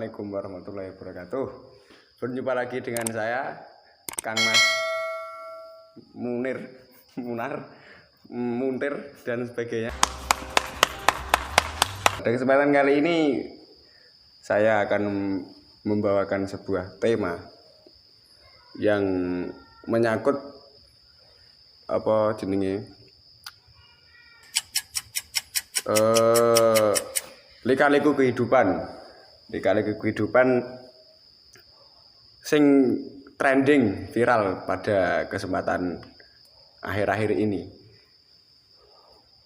Assalamualaikum warahmatullahi wabarakatuh. Berjumpa lagi dengan saya, Kang Mas Muntir dan sebagainya. Pada kesempatan kali ini saya akan membawakan sebuah tema yang menyangkut lika-liku kehidupan sing trending viral pada kesempatan akhir-akhir ini.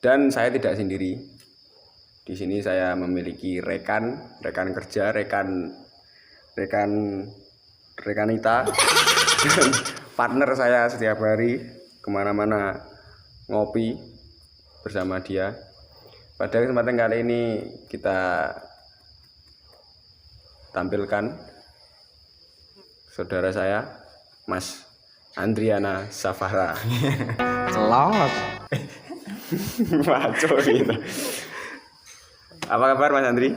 Dan saya tidak sendiri. Di sini saya memiliki rekan kerja, rekanita dan partner saya setiap hari kemana-mana ngopi bersama dia. Pada kesempatan kali ini kita tampilkan saudara saya, Mas Andriana Safara. Celot. Maco gitu. Apa kabar Mas Andri?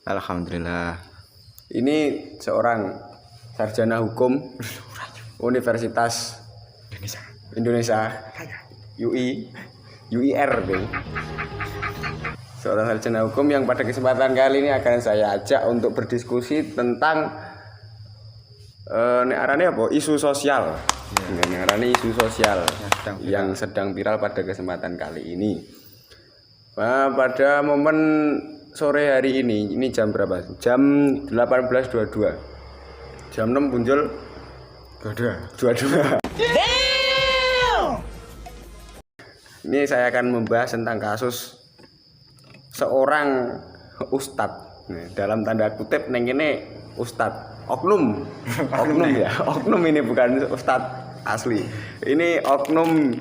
Alhamdulillah. Ini seorang sarjana hukum Universitas Indonesia UIR deh. Seorang sarjana hukum yang pada kesempatan kali ini akan saya ajak untuk berdiskusi tentang isu sosial. Isu sosial yang sedang viral pada kesempatan kali ini. Nah, pada momen sore hari ini jam berapa? Jam 18.22. Jam 6 muncul 22. Ini saya akan membahas tentang kasus seorang ustadz, dalam tanda kutip ini ustadz oknum ya, oknum ini bukan ustadz asli, ini oknum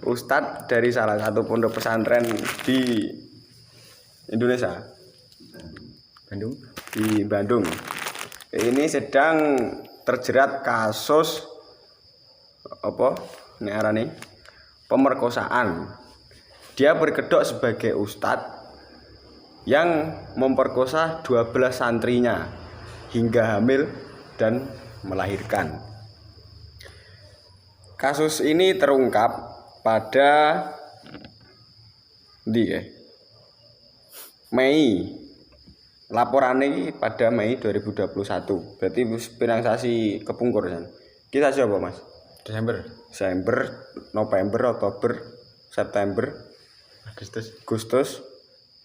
ustadz dari salah satu pondok pesantren di Indonesia, di Bandung. Ini sedang terjerat kasus pemerkosaan. Dia berkedok sebagai ustadz yang memperkosa 12 santrinya hingga hamil dan melahirkan. Kasus ini terungkap pada Mei. Laporan ini pada Mei 2021. Berarti pirang sasi kepungkur kan. Kita siapa Mas? Desember, November, Oktober, September, Agustus,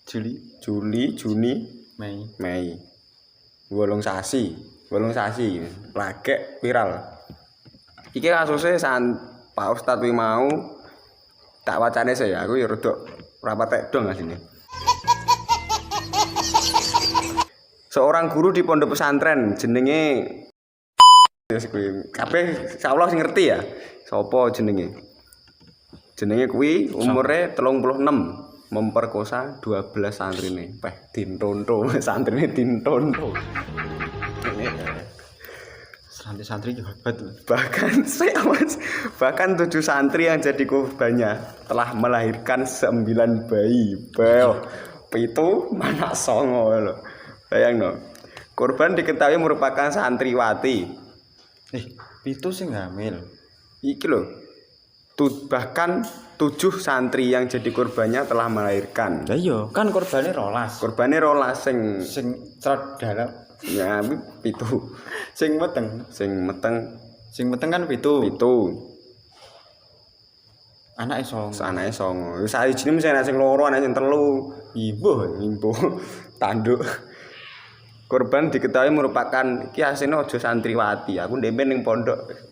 Juli, Juni, Mei. Wolung sasi lagi viral. Iki kasusnya Pak Ustadz wi mau tak wacane saya, aku ya rodok rapat dong asine. Seorang guru di pondok pesantren jenenge kabeh insyaallah sing ngerti ya. Sopo jenenge? Jenenge kuwi umure 36. Memperkosa 12 santrine. Dintonto, santrine dintonto. Santri hebat. Bahkan 7 santri yang jadi korbannya telah melahirkan 9 bayi. Pitu mana songo lho. Bayangno. Korban diketahui merupakan santriwati. Pitu sing hamil. Iki lho. Bahkan 7 santri yang jadi korbannya telah melahirkan. Lah iya, kan korbane 12. Korbane 12 sing trot dalam. Ya, pitu. Sing meteng kan pitu. Anake songo. Wis sajine mesti ana sing loro, ana sing telu. Imbuh. Tanduk. Korban diketahui merupakan iki asline aja santriwati. Aku ndemben ning pondok.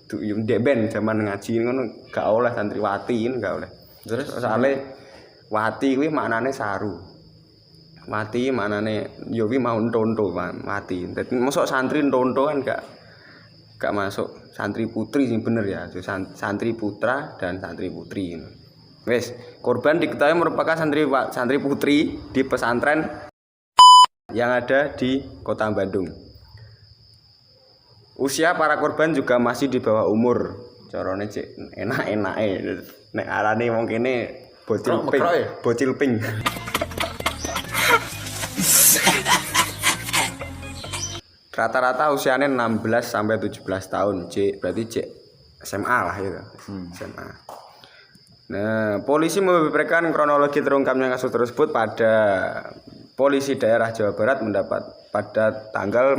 Ndemben zaman ngaji ngono gak oleh santriwati, gak oleh. Terus soalé wati kuwi maknane saru. Mati maknane ya kuwi mau ntonto mati. Dadi mosok santri ntonto kan gak masuk. Santri putri sing bener ya, santri putra dan santri putri. Wes, korban diketahui merupakan santri putri di pesantren yang ada di Kota Bandung. Usia para korban juga masih di bawah umur. Carane cek enak-enake. Nek arane wong kene bocil pink. rata-rata usianya 16 sampai 17 tahun. Berarti SMA lah itu. SMA. Nah, polisi membeberkan kronologi terungkapnya kasus tersebut pada polisi daerah Jawa Barat mendapat pada tanggal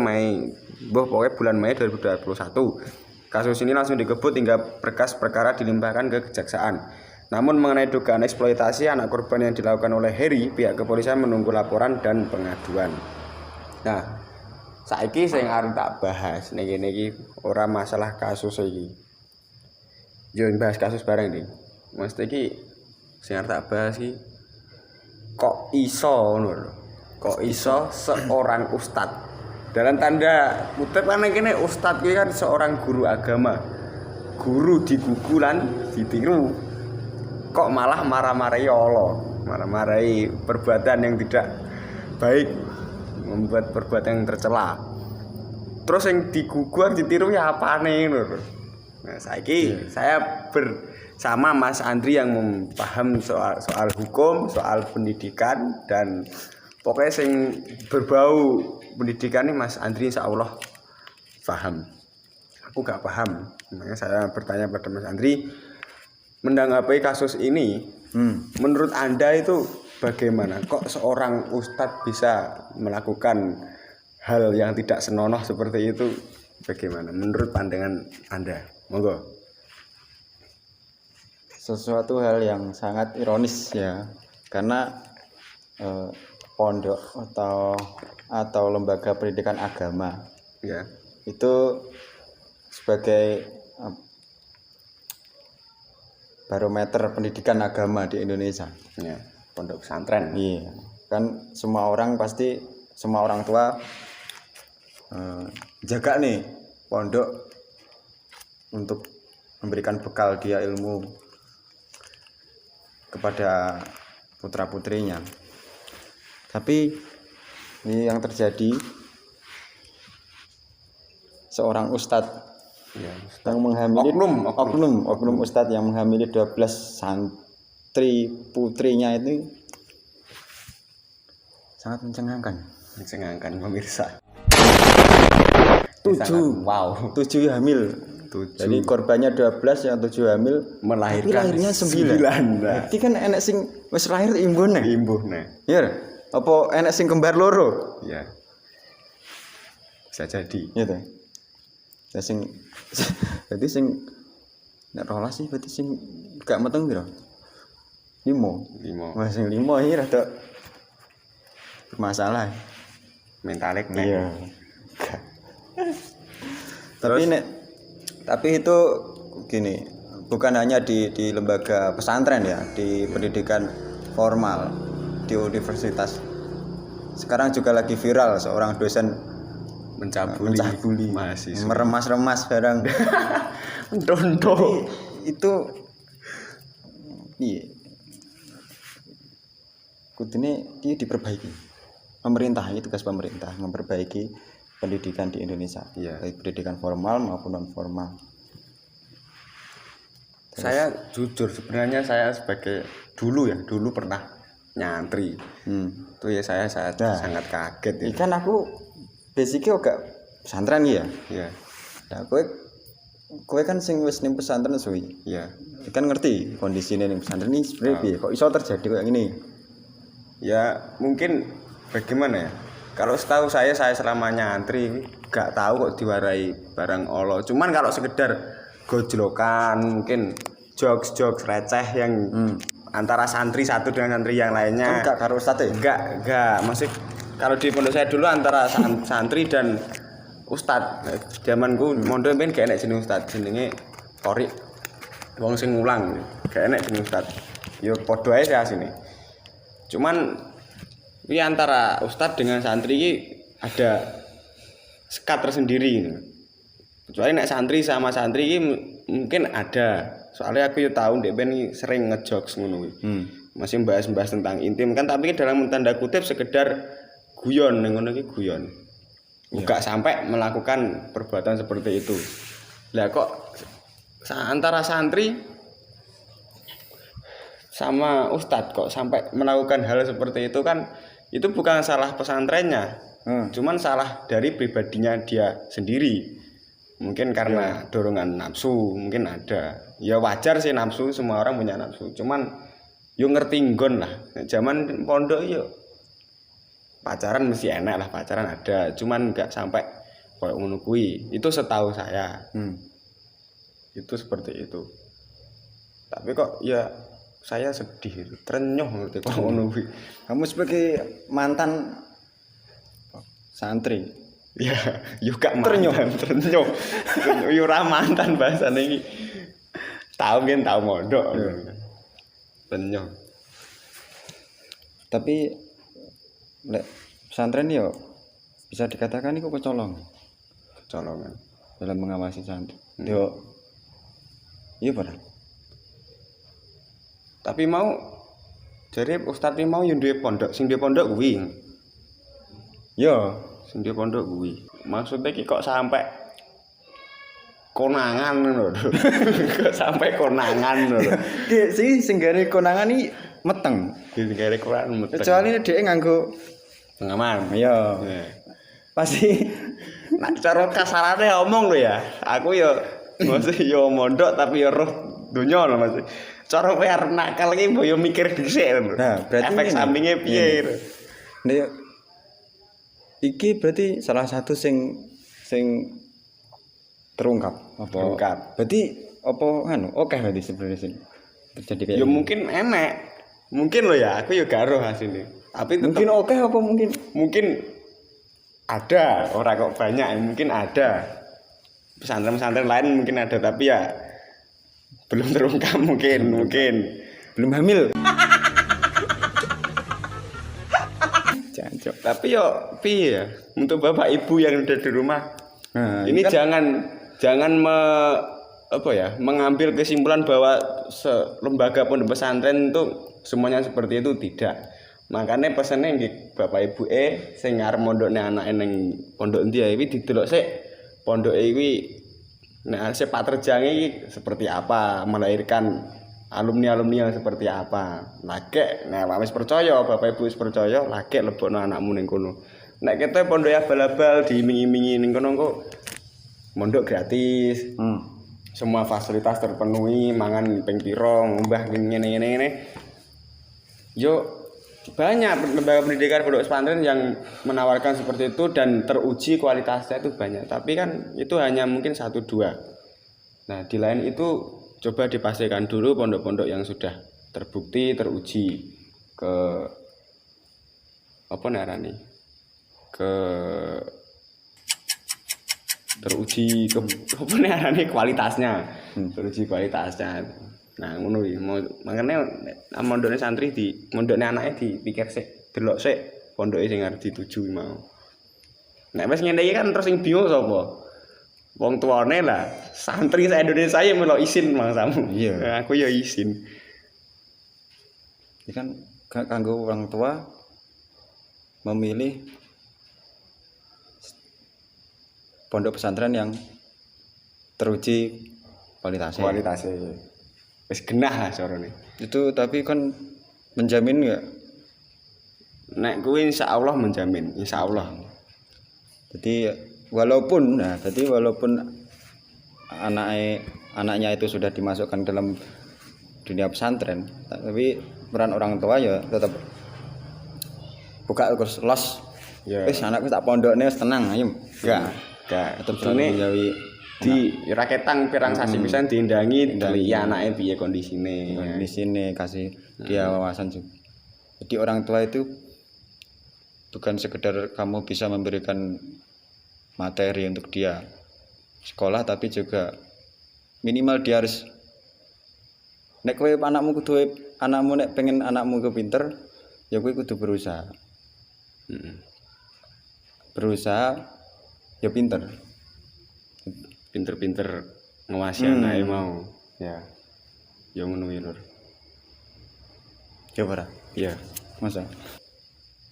pokoknya bulan Mei 2021. Kasus ini langsung dikebut hingga berkas perkara dilimpahkan ke kejaksaan. Namun mengenai dugaan eksploitasi anak korban yang dilakukan oleh Heri, pihak kepolisian menunggu laporan dan pengaduan. Nah, saiki sing arep tak bahas niki ora masalah kasus iki. Yo bahas kasus bareng iki. Mas iki sing arep tak bahas iki kok iso ngono lho. Kok iso seorang ustadz. Dalam tanda kutip kan kene ustadz iki kan seorang guru agama. Guru digugulan ditiru. Kok malah marah-marahi Allah, marah-marahi perbuatan yang tidak baik, membuat perbuatan yang tercela. Terus yang digugur ditiru ya apane lho. Nah, saiki saya bersama Mas Andri yang paham soal hukum, soal pendidikan dan pokoknya sing berbau pendidikan ini Mas Andri insyaallah paham. Aku gak paham. Makanya saya bertanya pada Mas Andri menanggapi kasus ini. Menurut Anda itu bagaimana? Kok seorang ustadz bisa melakukan hal yang tidak senonoh seperti itu? Bagaimana menurut pandangan Anda? Monggo. Sesuatu hal yang sangat ironis ya, karena pondok atau lembaga pendidikan agama Ya. itu sebagai barometer pendidikan agama di Indonesia. Ya, pondok pesantren. Iya, kan semua orang tua jaga nih pondok untuk memberikan bekal dia ilmu kepada putra-putrinya. Tapi ini yang terjadi, seorang ustadz yang menghamili oknum ustadz yang menghamili 12 santri putrinya itu sangat mencengangkan pemirsa. 7 hamil. 7. Jadi korbannya 12, yang 7 hamil, melahirkan lahirnya 9. Nah. Jadi kan enek sing wis lahir imbuh nih. Iya. Apa enek sing kembar loro? Ya. Bisa jadi. Gitu. Ya berarti sing nek rolas sih berarti sing gak meteng piro? 5. Wah sing 5 iki rada masalah. Mentalik nek. Iya. Tapi itu gini, bukan hanya di lembaga pesantren ya, di pendidikan formal di universitas. Sekarang juga lagi viral seorang dosen mencabuli mahasiswa, meremas-remas barang. Dondo. Itu iya. Kudune iki diperbaiki. Pemerintah, ini tugas pemerintah memperbaiki pendidikan di Indonesia. Iya. Baik pendidikan formal maupun non formal. Saya jujur sebenarnya saya sebagai dulu pernah nyantri. Itu ya saya sangat kaget ya. Ikan aku basicnya agak pesantren ya. Iya. Nah, kowe kan sing wis ning pesantren suwi. Iya. Kan ngerti kondisine ning pesantren ini sebenarnya piye? Kok iso terjadi kayak gini? Ya, mungkin bagaimana ya? Kalau setahu saya selama nyantri gak tahu kok diwarai barang Allah. Cuman kalau sekedar gojlokan, mungkin jokes receh yang antara santri satu dengan santri yang lainnya. Enggak karo ustaz ya? Enggak. Maksud kalau di pondok saya dulu antara santri dan ustad. Zamanku mondok ben gak enek jeneng ustad, jenenge Torik. Wong sing ngulang, gak enek jeneng ustad. Yo padha ae sini. Cuman ini antara ustad dengan santri ini ada sekat tersendiri gitu. Kecuali nek santri sama santri ini mungkin ada. Soalnya aku yo tahu ndek ben sering ngejokes ngono kuwi. Masih bahas-bahas tentang intim kan, tapi dalam tanda kutip sekedar guyon, ngono iki guyon. Enggak sampai melakukan perbuatan seperti itu. Lah kok antara santri sama ustadz kok sampai melakukan hal seperti itu kan, itu bukan salah pesantrennya, Cuman salah dari pribadinya dia sendiri. Mungkin karena dorongan nafsu, mungkin ada. Ya wajar sih nafsu, semua orang punya nafsu. Cuman yo ngerti nggon lah. Zaman pondok yo pacaran mesti enak lah, pacaran ada. Cuman enggak sampai koyo ngono kuwi. Itu setahu saya. Itu seperti itu. Tapi kok ya saya sedih, terenyuh ngerti kok ngono kuwi. Kamu sebagai mantan santri Ya, yo gak mantan, terenyuh. Yo ora mantan bahasane iki. Tahu kan tahu mondok. Terenyuh. Tapi lek pesantren yo bisa dikatakan iku kecolongan dalam mengawasi santri. Yo iya bener. Tapi mau jadi ustadz mau yang duwe pondok, sing duwe pondok kuwi. Yo, Sing duwe pondok kuwi. Maksudnya ki kok sampai konangan lho. Kok sampai konangan lho. Ki sing gare konangan iki meteng. Gare Quran meteng. Kecuali dhek nganggo pengaman. Iya. Pasti Nak cara kasarane omong lho ya. Aku yo mesti yo mondok tapi yo roh donya lho Mas. Cara kowe arep nakal iki mbok yo mikir dhisik lho. Nah, berarti efek sampinge piye? Nek iki berarti salah satu sing terungkap apa? Terungkap. Berarti apa anu oke berarti sebenarnya sing terjadi kayak Ya gini. mungkin enek. Mungkin lo ya, aku ya gak roh hasilnya. Tapi tetep, Mungkin oke apa mungkin ada, orang kok banyak, mungkin ada. Pesantren-pesantren lain mungkin ada, tapi ya belum terungkap mungkin. belum hamil. Jancok. Tapi yo piye ya? Untuk Bapak Ibu yang ada di rumah, Nah, ini kan, jangan mengambil kesimpulan bahwa lembaga pondok pesantren itu semuanya seperti itu, tidak. Makanya pesannya nggih Bapak Ibu sing arep mondokne anake ning pondok endi ae iki didelok sik pondoke iki nek sepak terjang iki seperti apa, melahirkan alumni-alumni yang seperti apa. Lagek nek wis percaya Bapak Ibu wis percaya lagek lebokno anakmu ning kono. Nek kete pondok abal-abal diiming-imingi ning kono kok mondok gratis. Semua fasilitas terpenuhi, mangan ping pira, mbah ngene. Yo banyak lembaga pendidikan pondok pesantren yang menawarkan seperti itu dan teruji kualitasnya itu banyak. Tapi kan itu hanya mungkin 1-2. Nah, di lain itu coba dipastikan dulu pondok-pondok yang sudah terbukti, teruji ke apa narani? Teruji ke apa narani kualitasnya. Teruji kualitasnya. Nah, ngono iki. Makane mondokne santri mondokne anake dipikir sik, delok sik pondoke sing arep dituju mau. Nek wis ngene iki kan terus sing bingung sapa? Wong tuane lah, santri se-Indonesia ya melo izin mangsamu. Iya. Aku ya izin. ini kan kanggo orang tua memilih pondok pesantren yang teruji kualitasnya. Wis genah lah carane. Itu tapi kan menjamin enggak? Nek kuwi insyaallah menjamin, insyaallah. Jadi walaupun anaknya itu sudah dimasukkan dalam dunia pesantren, tapi peran orang tua ya tetap buka terus los. Ya. Wis anakku tak pondokne wis tenang, ayo. Enggak. Tetap Ini menjawi di raketang pirang sasi pisan diindangi dari anake piye kondisine. di sini kasih dia wawasan juga. Jadi orang tua itu bukan sekedar kamu bisa memberikan materi untuk dia sekolah, tapi juga minimal dia harus nek kowe anakmu nek pengen anakmu ke pinter ya kowe kudu berusaha. Berusaha ya pinter. Pinter-pinter ngawasi anake mau. Ya. Ya ngono kuwi, Lur. Ya ora. Iya. Masa?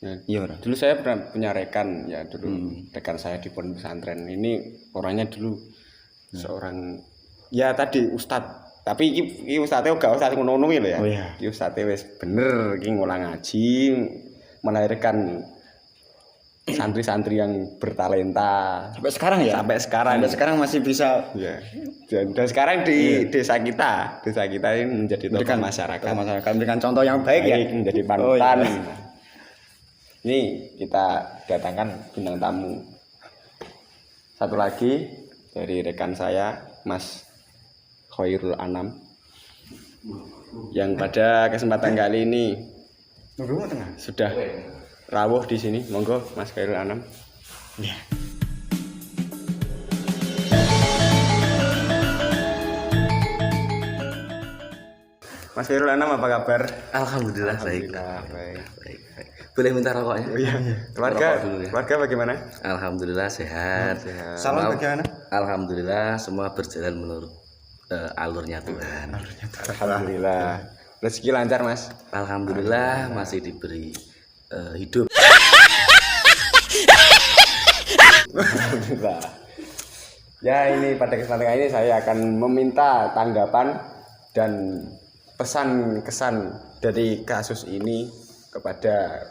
Ya, Iya ora. dulu saya pernah punya rekan ya dulu rekan saya di pondok pesantren ini orangnya dulu seorang ya tadi ustad tapi iki ustadnya gak ustad ngono lho ya. Oh iya. Iki ustadnya wis bener iki ngolah ngaji melahirkan santri-santri yang bertalenta Sampai sekarang ya? sampai sekarang. Sampai sekarang masih bisa Ya. Dan sekarang di desa kita ini menjadi tokoh memberikan masyarakat, memberikan contoh yang baik ya. menjadi Oh, panutan. iya. Ini kita datangkan bintang tamu satu lagi dari rekan saya, Mas Khairul Anam, yang pada kesempatan kali ini sudah rawuh di sini. Monggo Mas Khairul Anam. Ya. Mas Khairul Anam, apa kabar? Alhamdulillah, baik. Baik. Baik. Boleh minta rokoknya? Oh iya. Keluarga, Rokok dulu ya. keluarga bagaimana? Alhamdulillah sehat. Salam bagaimana? Alhamdulillah semua berjalan menurut alurnya Tuhan. Alhamdulillah. Rezeki lancar, Mas. Alhamdulillah masih diberi hidup. Alhamdulillah. Ya, ini pada kesempatan kali ini saya akan meminta tanggapan dan pesan kesan dari kasus ini kepada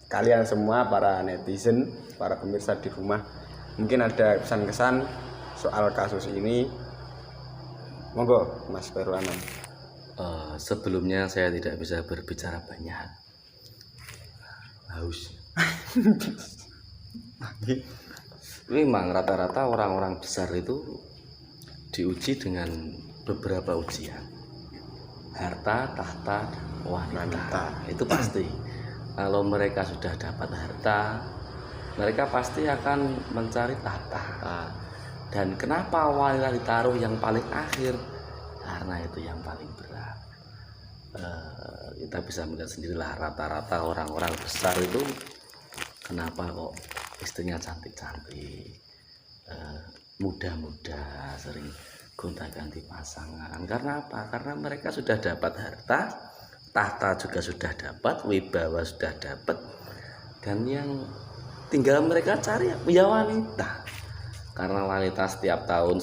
kalian semua, para netizen, para pemirsa di rumah. Mungkin ada pesan kesan soal kasus ini. Monggo Mas Khairul Anam. Sebelumnya saya tidak bisa berbicara banyak. Haus. Memang rata-rata orang-orang besar itu diuji dengan beberapa ujian. Harta, tahta, wanita. Itu pasti. Kalau mereka sudah dapat harta, mereka pasti akan mencari tahta. Dan kenapa wanita ditaruh yang paling akhir? Karena itu yang paling berat. Kita bisa melihat sendirilah, rata-rata orang-orang besar itu kenapa kok istrinya cantik-cantik, muda-muda, sering gonta-ganti pasangan. Karena apa? Karena mereka sudah dapat harta, tahta juga sudah dapat, wibawa sudah dapat, dan yang tinggal mereka cari ya wanita. Karena wanita setiap tahun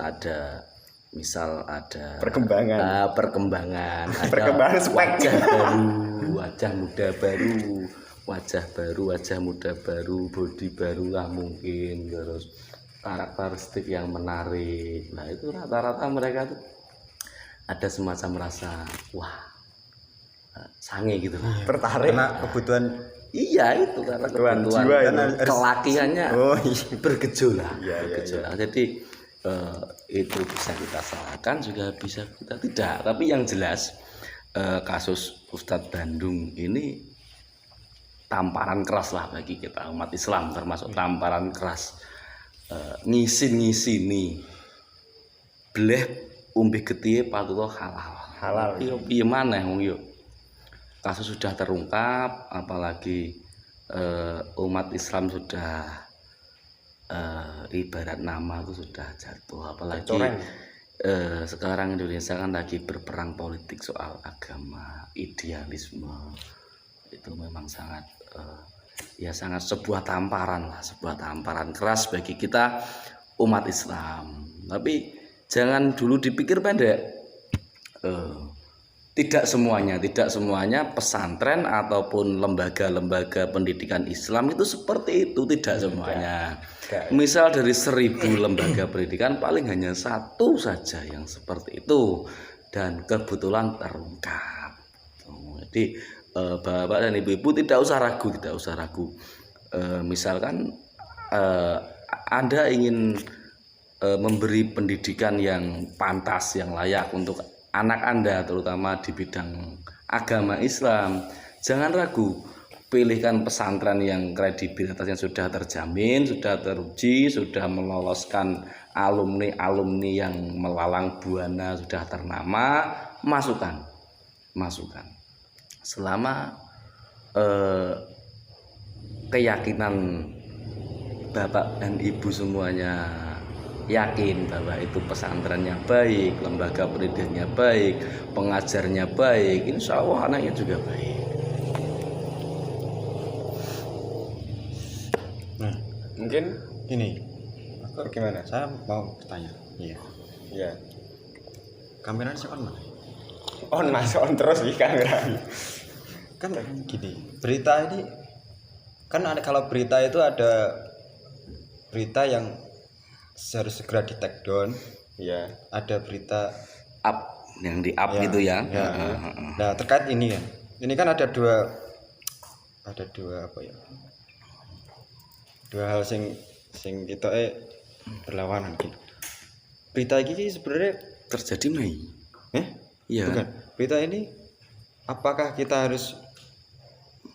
ada, misal ada perkembangan, ada wajah baru, wajah muda baru, wajah muda baru, bodi baru lah mungkin, terus karakteristik yang menarik. Nah itu rata-rata mereka tuh ada semacam rasa wah sange gitu lah, Tertarik Karena kebutuhan iya itu karena kebutuhan jiwa itu. kelakiannya bergejolak. Iya. Jadi itu bisa kita salahkan, juga bisa kita tidak. Tapi yang jelas kasus Ustadz Bandung ini tamparan keras lah bagi kita umat Islam, termasuk tamparan keras. Ngisi-ngisi bleh umbi getihe patuto halal. Yo piye maneh wong yo. Kasus sudah terungkap, apalagi umat Islam sudah ibarat nama itu sudah jatuh, apalagi sekarang Indonesia kan lagi berperang politik soal agama, idealisme. Itu memang sangat sangat sebuah tamparan keras bagi kita umat Islam. Tapi jangan dulu dipikir pendek. Tidak semuanya pesantren ataupun lembaga-lembaga pendidikan Islam itu seperti itu, tidak semuanya. Misal dari 1000 lembaga pendidikan paling hanya 1 saja yang seperti itu, dan kebetulan terungkap. Jadi Bapak dan Ibu-ibu tidak usah ragu. Misalkan Anda ingin memberi pendidikan yang pantas, yang layak untuk anak Anda, terutama di bidang agama Islam, jangan ragu. Pilihkan pesantren yang kredibilitasnya sudah terjamin, sudah teruji, sudah meloloskan alumni yang melalang buana, sudah ternama. Masukkan. Selama keyakinan Bapak dan Ibu semuanya yakin bahwa itu pesantrennya baik, lembaga pendidikannya baik, pengajarnya baik, insya Allah anaknya juga baik. Nah, Mungkin ini bagaimana? saya mau bertanya. Ya. Kameranya sih on mana? On terus di kamera. Kan gini, berita ini kan ada, kalau berita itu ada berita yang harus segera di take down, Ya. ada berita Up yang di up gitu ya. Nah terkait ini kan ada dua apa ya, dua hal sing kita berlawanan gitu. Berita ini sebenarnya Terjadi Mei. Iya. bukan berita ini, apakah kita harus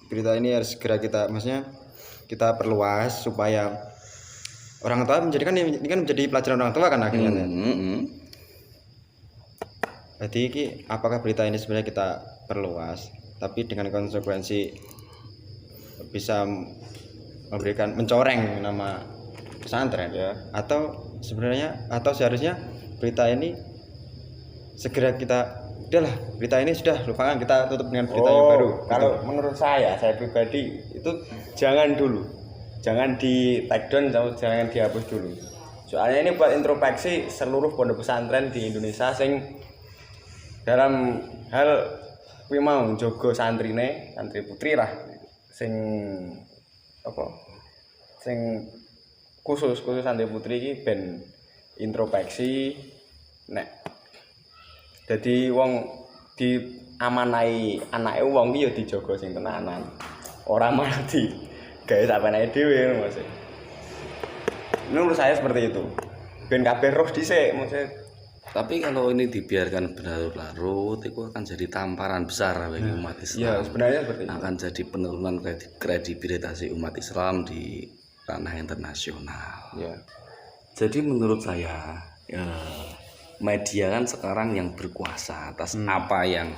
berita ini harus segera kita, maksudnya kita perluas supaya orang tua menjadikan ini kan menjadi pelajaran orang tua kan akhirnya. Jadi ini apakah berita ini sebenarnya kita perluas tapi dengan konsekuensi bisa memberikan mencoreng nama pesantren ya, atau seharusnya berita ini segera kita udahlah, berita ini sudah lupakan, kita tutup dengan berita yang baru. Kalau menurut saya pribadi itu jangan di take down, jangan dihapus dulu. Soalnya ini buat introspeksi seluruh pondok pesantren di Indonesia sing dalam hal kuwi mau njogo santri putri lah, sing khusus santri putri iki ben introspeksi nek dadi wong diamanai anake wong iki ya dijaga sing tenanan. Ora malah di gawe sapenake dhewe maksud. Menurut saya seperti itu. Ben kabeh roh dhisik maksud. Tapi kalau ini dibiarkan berlarut-larut, itu akan jadi tamparan besar bagi umat Islam. Iya, sebenarnya seperti itu. Akan jadi penurunan kredibilitas umat Islam di ranah internasional. Ya. Jadi menurut saya, media kan sekarang yang berkuasa atas apa yang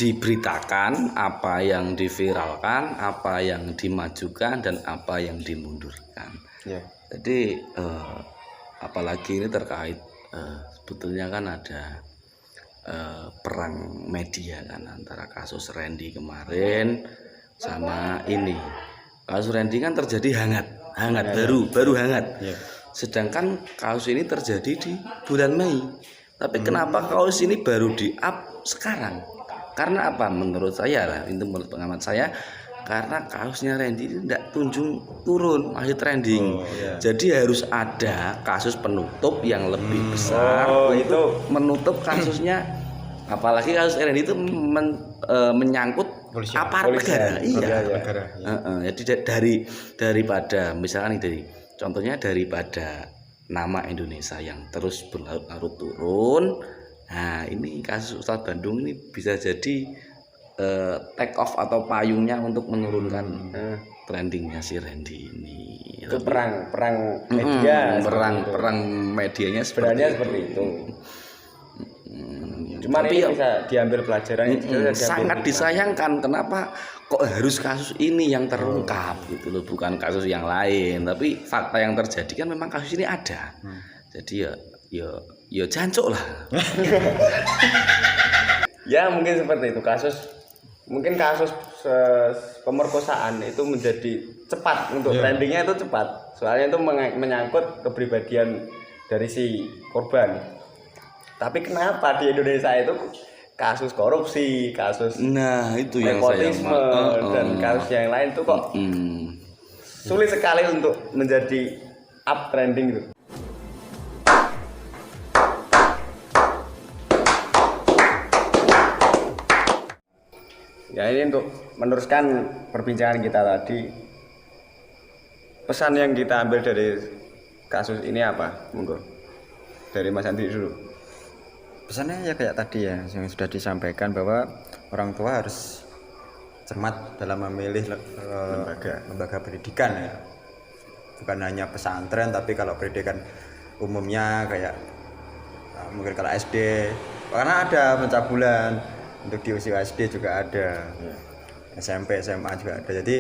diberitakan, apa yang diviralkan, apa yang dimajukan, dan apa yang dimundurkan. Ya. Jadi apalagi ini terkait sebetulnya kan ada perang media kan antara kasus Randy kemarin sama ini. Kasus Randy kan terjadi hangat baru hangat. Ya. Sedangkan kasus ini terjadi di bulan Mei. Tapi kenapa kasus ini baru di-up sekarang? Karena apa? Menurut saya lah, itu menurut pengamat saya, karena kasusnya Randy itu tidak kunjung turun, masih trending. Jadi harus ada kasus penutup yang lebih besar untuk menutup kasusnya. Apalagi kasus Randy itu menyangkut aparat negara. Jadi daripada misalkan contohnya daripada nama Indonesia yang terus berlarut-larut turun. Nah, ini kasus Ustadz Bandung ini bisa jadi take off atau payungnya untuk menurunkan trendingnya si Randy ini. Itu perang media. Perang medianya sebenarnya seperti itu. Cuma ini bisa diambil pelajaran. Sangat disayangkan kenapa kok harus kasus ini yang terungkap gitu loh, bukan kasus yang lain. Tapi fakta yang terjadi kan memang kasus ini ada. Jadi ya jancuk lah. Ya mungkin seperti itu, kasus pemerkosaan itu menjadi cepat untuk trendingnya itu cepat. Soalnya itu menyangkut kepribadian dari si korban. Tapi kenapa di Indonesia itu kasus korupsi, kasus itu yang nepotisme dan kasus yang lain itu kok sulit sekali untuk menjadi up trending gitu. Ya ini untuk meneruskan perbincangan kita tadi, pesan yang kita ambil dari kasus ini apa? Monggo dari Mas Andri dulu. Pesannya ya kayak tadi ya yang sudah disampaikan, bahwa orang tua harus cermat dalam memilih lembaga pendidikan ya. Bukan hanya pesantren, tapi kalau pendidikan umumnya kayak mungkin kalau SD, karena ada pencabulan untuk di usia SD juga ada, SMP, SMA juga ada. Jadi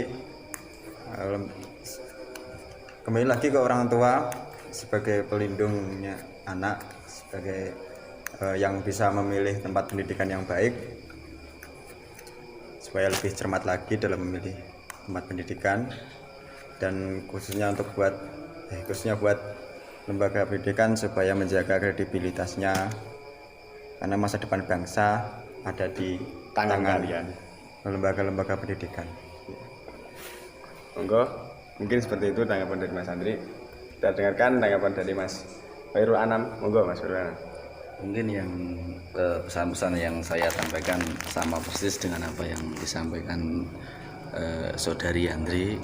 kembali lagi ke orang tua sebagai pelindungnya anak, sebagai yang bisa memilih tempat pendidikan yang baik, supaya lebih cermat lagi dalam memilih tempat pendidikan, dan khususnya buat lembaga pendidikan supaya menjaga kredibilitasnya, karena masa depan bangsa ada di tangan kalian, lembaga-lembaga pendidikan. Monggo, mungkin seperti itu tanggapan dari Mas Andri. Kita dengarkan tanggapan dari Mas Khairul Anam. Monggo Mas Khairul Anam. Mungkin yang pesan-pesan yang saya sampaikan sama persis dengan apa yang disampaikan saudari Andri.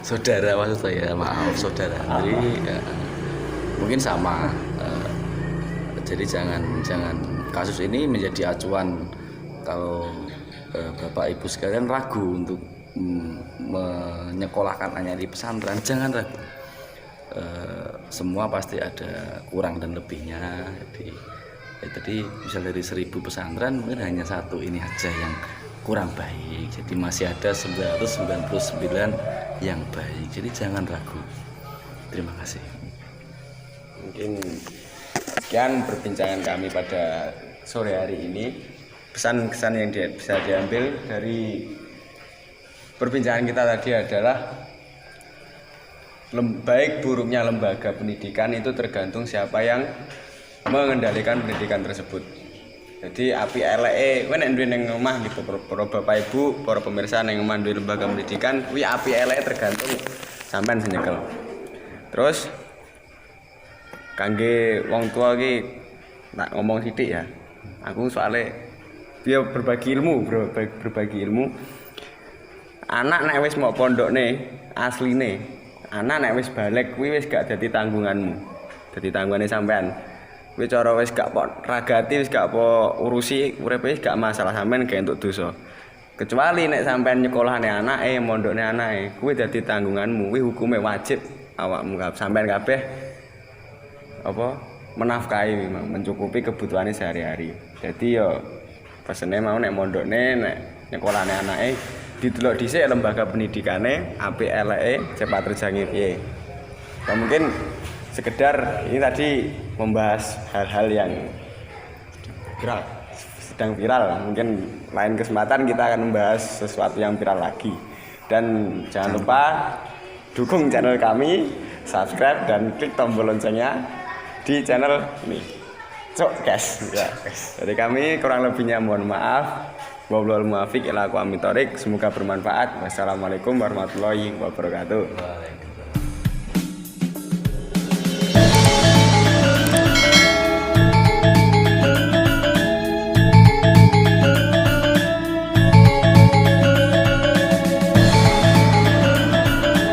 Saudara maksud saya, maaf saudara Andri. Mungkin sama. Jadi jangan kasus ini menjadi acuan kalau Bapak Ibu sekalian ragu untuk menyekolahkan anaknya di pesantren. Jangan ragu. Semua pasti ada kurang dan lebihnya. Jadi misal dari 1000 pesantren mungkin hanya satu ini aja yang kurang baik. Jadi masih ada 999 yang baik. Jadi jangan ragu. Terima kasih. Mungkin sekian perbincangan kami pada sore hari ini. Pesan-kesan yang bisa diambil dari perbincangan kita tadi adalah baik buruknya lembaga pendidikan itu tergantung siapa yang mengendalikan pendidikan tersebut. Jadi api eleke kowe nek duwe ning omah gitu para Bapak Ibu, para pemirsa ning omah duwe lembaga pendidikan, kuwi api eleke tergantung sampean sing nyekel. Terus kangge wong tua iki nak ngomong sithik ya. Aku soalnya dia berbagi ilmu, bro, berbagi ilmu. Anak nek wis mau pondokne asline, anak nek wis balik kuwi wis gak dadi tanggunganmu. Dadi tanggungane sampean. Kuwi cara wis gak ragati, wis gak urusi uripe wis gak masalah sampean gak entuk dosa. Kecuali nek sampean nyekolahane anake, mondokne anake, kuwi dadi tanggunganmu, kuwi hukume wajib awakmu sampean kabeh apa menafkahi, mencukupi kebutuhane sehari-hari. Jadi yo pesene mau nek mondokne, nek nyekolahane anake didelok dhisik lembaga pendidikane, apik eleke, cepat rejange piye. Ya mungkin sekedar ini tadi membahas hal-hal yang sedang viral. Mungkin lain kesempatan kita akan membahas sesuatu yang viral lagi. Dan jangan lupa dukung channel kami, subscribe dan klik tombol loncengnya di channel ini. Guys, ya. Dari kami kurang lebihnya mohon maaf. Wabillahi muwaffiq ila aqwamit thoriq. Semoga bermanfaat. Wassalamualaikum warahmatullahi wabarakatuh.